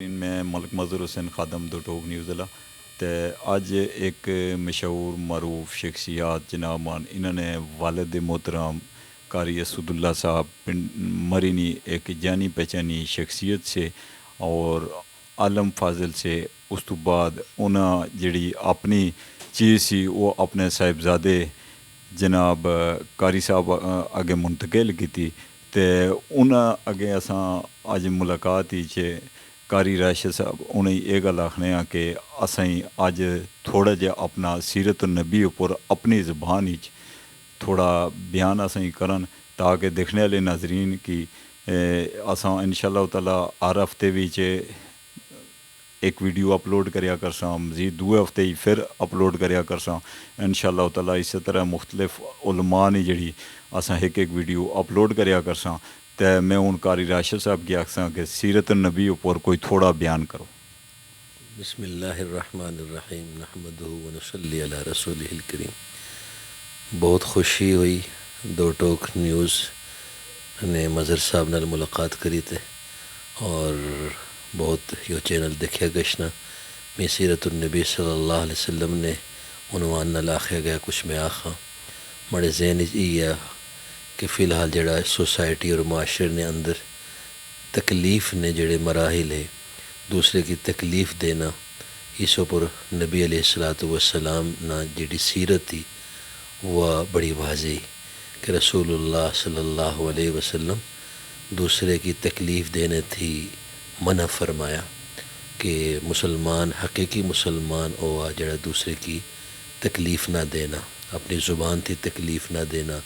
میں ملک مظہر حسین خادم دو ٹوک نیوز والا تے اج ایک مشہور معروف شخصیات جناب مان انہوں نے والد محترم قاری اسد اللہ صاحب مرینی ایک جانی پہچانی شخصیت سے اور عالم فاضل سے اس تو بعد انہاں جڑی اپنی چیز سی وہ اپنے صاحبزادے جناب قاری صاحب اگے منتقل کی تے انہاں اگے اساں اج ملاقات ہی چھے قاری راشد صاحب انہیں یہ گل آخنے ہیں کہ اسیں اج تھوڑا جہا اپنا سیرت النبی اوپر اپنی زبان ہچ تھوڑا بیان اسیں کرن تاکہ دیکھنے والے ناظرین کی اساں انشاءاللہ تعالی ہر ہفتے وچ ایک ویڈیو اپلوڈ کریا کرساں مزید دوے ہفتے ہی پھر اپلوڈ کریا کرساں انشاءاللہ تعالی اسی طرح مختلف علماء نے جڑی اساں ایک ویڈیو اپلوڈ کریا کرساں تے میں ہن قاری راشد صاحب کی آکھساں کہ سیرت النبی اوپر کوئی تھوڑا بیان کرو۔ بسم اللہ الرحمن الرحیم نحمدہ ونصلی علی رسولہ الکریم۔ بہت خوشی ہوئی دو ٹوک نیوز نے مظہر صاحب نال ملاقات کری تے اور بہت یہ چینل دیکھیا گشنا میں سیرت النبی صلی اللہ علیہ وسلم نے عنوان نال آخیا گیا کچھ میں آخاں مڑے ذہن یہ ہے کہ فی الحال جڑا سوسائٹی اور معاشرے نے اندر تکلیف نے جڑے مراحل ہے دوسرے کی تکلیف دینا اس پر نبی علیہ الصلوۃ والسلام نا جڑی سیرت تھی وہ بڑی واضح کہ رسول اللہ صلی اللہ علیہ وسلم دوسرے کی تکلیف دینے تھی منع فرمایا کہ مسلمان حقیقی مسلمان ہوا جڑا دوسرے کی تکلیف نہ دینا، اپنی زبان تھی تکلیف نہ دینا،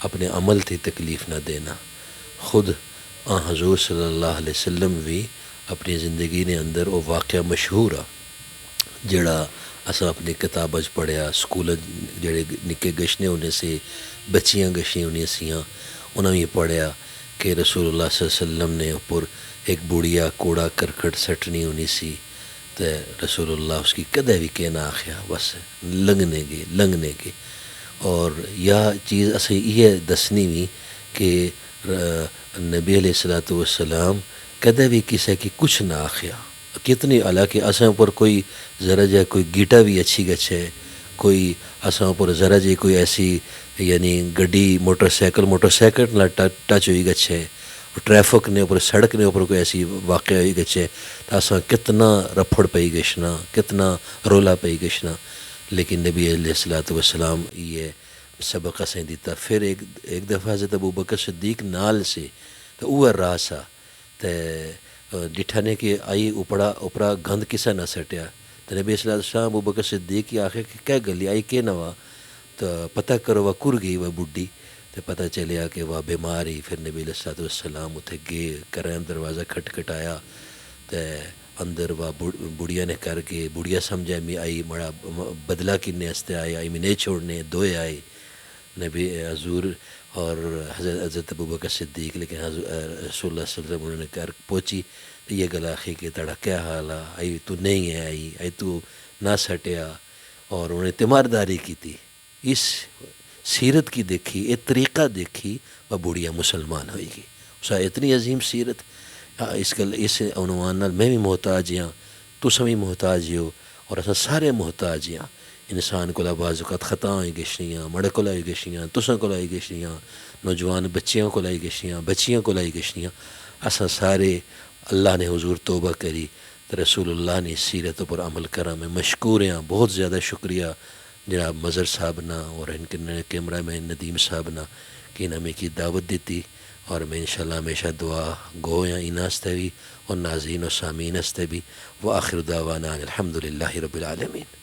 اپنے عمل تھی تکلیف نہ دینا۔ خود حضور صلی اللہ علیہ وسلم بھی اپنی زندگی نے اندر وہ واقعہ مشہور آ جڑا اساں اپنی کتاب پڑھیا سکول جڑے نکے گشنے ہونے سے بچیاں گشنی ہونی سیاں انہوں نے پڑھیا کہ رسول اللہ صلی اللہ علیہ وسلم نے اوپر ایک بڑیا کوڑا کرکٹ سٹنی ہونی سی تے رسول اللہ اس کی کدے بھی کہنا آخیا بس لنگنے گے اور یہ چیز اسے یہ دسنی بھی کہ نبی علیہ الصلوۃ والسلام کدے بھی کسی کی کچھ نہ آخیا کتنی حالانکہ اساں اوپر کوئی ذرا جہ کوئی گیٹا بھی اچھی گچھے کوئی اساں اوپر ذرا جی کوئی ایسی یعنی گڈی موٹر سائیکل نہ ٹچ ہوئی گچھے ٹریفک نے اوپر سڑک نے اوپر کوئی ایسی واقعہ ہوئی گچھے تو اساں کتنا رپھڑ پئی گشنا کتنا رولا پئی گشنا لیکن نبی علیہ الصلوۃ والسلام یہ سبق اسیں دیتا۔ پھر ایک دفعہ حضرت ابوبکر صدیق نال سے تو وہ راہ سا تے ڈٹھانے کہ آئی اوپرا گند کسا نہ سٹیا تو نبی صلی اللہ علیہ وسلم ابوبکر صدیق کی آخر کہ کیا گلی آئی کہ نہ تو پتہ کرو وہ کر گئی وہ بڈھی تو پتہ چلیا کہ وہ بیمار ہی۔ پھر نبی علیہ الصلوۃ والسلام اتھے گئے کریں دروازہ کھٹکھٹایا تو اندر وہ بڑھیا نے کر کے بڑھیا سمجھا میں آئی مڑا بدلہ کنے ہستے آئے آئی میں نہیں چھوڑنے دوئے آئے نبی حضور اور حضرت ابوبکر صدیق لیکن رسول اللہ صلی اللہ علیہ وسلم انہوں نے کر پہنچی تو یہ گل آخی کہ تڑا کیا حال ہے آئی تو نہیں ہے آئی تو نہ سٹیا اور انہوں نے تیمارداری کی تھی اس سیرت کی دیکھی یہ طریقہ دیکھی وہ بڑھیا مسلمان ہوئے گی اسا اتنی عظیم سیرت اس عنوان نال میں بھی محتاج ہاں تساں بھی محتاج ہو اور اساں سارے محتاج ہاں انسان کو بعض اوقات خطا ہوئی گشنیاں مڑے کو لائی گشنیاں تساں کو لائی گشنیاں نوجوان بچیاں کو لائی گشنیاں بچیاں کو لائی گشنیاں اساں سارے اللہ نے حضور توبہ کری تو رسول اللہ نے سیرت پر عمل کرا میں مشکور ہاں بہت زیادہ شکریہ جناب مظہر صاحب نا اور ان کے کیمرہ مین ندیم صاحب نا کہ انہیں ہمیں کی دعوت دیتی اور میں انشاءاللہ ہمیشہ دعا گو یا ان ہستے بھی اور ناظرین و سامعین ہستے بھی وآخر دعوانا الحمدللہ رب العالمین۔